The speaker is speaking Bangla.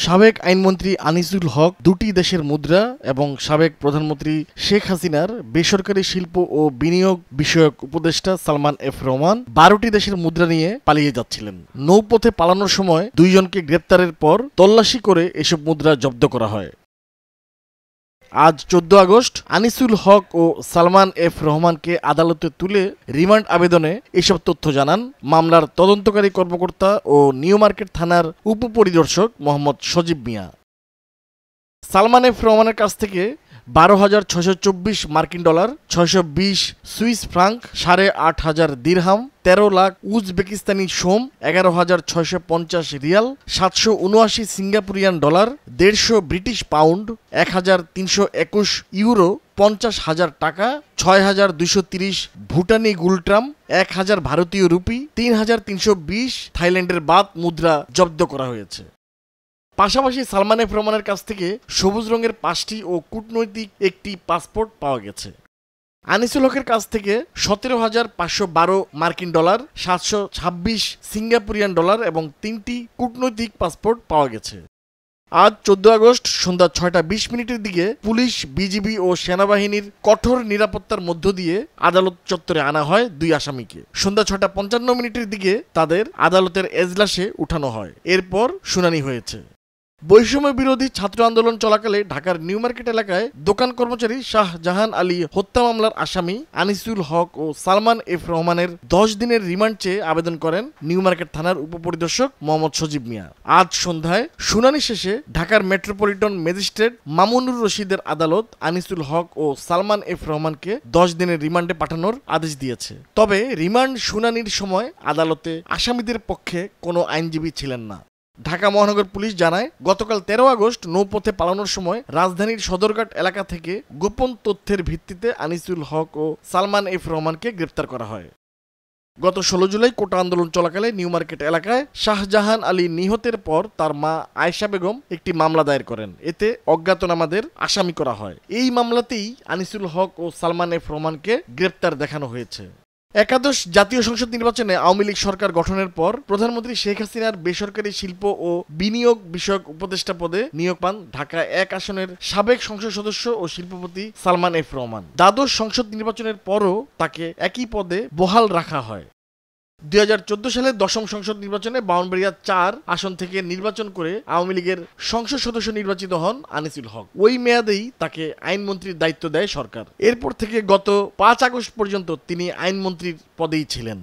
সাবেক আইনমন্ত্রী আনিসুল হক দুটি দেশের মুদ্রা এবং সাবেক প্রধানমন্ত্রী শেখ হাসিনার বেসরকারি শিল্প ও বিনিয়োগ বিষয়ক উপদেষ্টা সালমান এফ রহমান 12টি দেশের মুদ্রা নিয়ে পালিয়ে যাচ্ছিলেন। নৌপথে পালানোর সময় দুইজনকে গ্রেপ্তারের পর তল্লাশি করে এসব মুদ্রা জব্দ করা হয়। আজ 14 আগস্ট আনিসুল হক ও সালমান এফ রহমানকে আদালতে তুলে রিমান্ড আবেদনে এসব তথ্য জানান মামলার তদন্তকারী কর্মকর্তা ও নিউ মার্কেট থানার উপপরিদর্শক মোহাম্মদ সজীব মিয়া। সালমান এফ রহমানের কাছ থেকে 12,624 মার্কিন ডলার, 620 সুইস ফ্রাঙ্ক, 8,500 দিরহাম, 13 লাখ উজবেকিস্তানি সোম, 11,650 Real, 779 Singaporean dollar, 150 British pound, 1,321 euro, 50,000 টাকা, 6,230 ভুটানি গুলট্রাম, 1,000 ভারতীয় রুপি, 3,320 থাইল্যান্ডের বাত মুদ্রা জব্দ করা হয়েছে। পাশাপাশি সালমান এফ রহমানের কাছ থেকে সবুজ রঙের 5টি ও কূটনৈতিক একটি পাসপোর্ট পাওয়া গেছে। আনিসুল হকের কাছ থেকে 17,512 মার্কিন ডলার, 726 সিঙ্গাপুরিয়ান ডলার এবং 3টি কূটনৈতিক পাসপোর্ট পাওয়া গেছে। আজ 14 আগস্ট সন্ধ্যা 6:20 দিকে পুলিশ, বিজিবি ও সেনাবাহিনীর কঠোর নিরাপত্তার মধ্য দিয়ে আদালত চত্বরে আনা হয় দুই আসামিকে। সন্ধ্যা 6:55 দিকে তাদের আদালতের এজলাসে উঠানো হয়। এরপর শুনানি হয়েছে। বৈষম্য বিরোধী ছাত্র আন্দোলন চলাকালে ঢাকার নিউ মার্কেট এলাকায় দোকান কর্মচারী শাহজাহান আলী হত্যা মামলার আসামি আনিসুল হক ও সালমান এফ রহমানের 10 দিনের রিমান্ড চেয়ে আবেদন করেন নিউ মার্কেট থানার উপপরিদর্শক মোহাম্মদ সজীব মিয়া। আজ সন্ধ্যায় শুনানি শেষে ঢাকার মেট্রোপলিটন ম্যাজিস্ট্রেট মামুনুর রশিদের আদালত আনিসুল হক ও সালমান এফ রহমানকে 10 দিনের রিমান্ডে পাঠানোর আদেশ দিয়েছে। তবে রিমান্ড শুনানির সময় আদালতে আসামিদের পক্ষে কোনো আইনজীবী ছিলেন না। ঢাকা মহানগর পুলিশ জানায়, গতকাল 13 আগস্ট নৌপথে পালানোর সময় রাজধানীর সদরঘাট এলাকা থেকে গোপন তথ্যের ভিত্তিতে আনিসুল হক ও সালমান এফ রহমানকে গ্রেপ্তার করা হয়। গত 16 জুলাই কোটা আন্দোলন চলাকালে নিউ মার্কেট এলাকায় শাহজাহান আলী নিহতের পর তার মা আয়েশা বেগম একটি মামলা দায়ের করেন। এতে অজ্ঞাতনামাদের আসামি করা হয়। এই মামলাতেই আনিসুল হক ও সালমান এফ রহমানকে গ্রেপ্তার দেখানো হয়েছে। একাদশ জাতীয় সংসদ নির্বাচনে আওয়ামী লীগ সরকার গঠনের পর প্রধানমন্ত্রী শেখ হাসিনার বেসরকারি শিল্প ও বিনিয়োগ বিষয়ক উপদেষ্টা পদে নিয়োগ পান ঢাকা 1 আসনের সাবেক সংসদ সদস্য ও শিল্পপতি সালমান এফ রহমান। দ্বাদশ সংসদ নির্বাচনের পরও তাকে একই পদে বহাল রাখা হয়। 2014 সালে দশম সংসদ নির্বাচনে ব্রাহ্মণবাড়িয়া 4 আসন থেকে নির্বাচন করে আওয়ামী লীগের সংসদ সদস্য নির্বাচিত হন আনিসুল হক। ওই মেয়াদেই তাকে আইনমন্ত্রীর দায়িত্ব দেয় সরকার। এরপর থেকে গত 5 আগস্ট পর্যন্ত তিনি আইনমন্ত্রীর পদেই ছিলেন।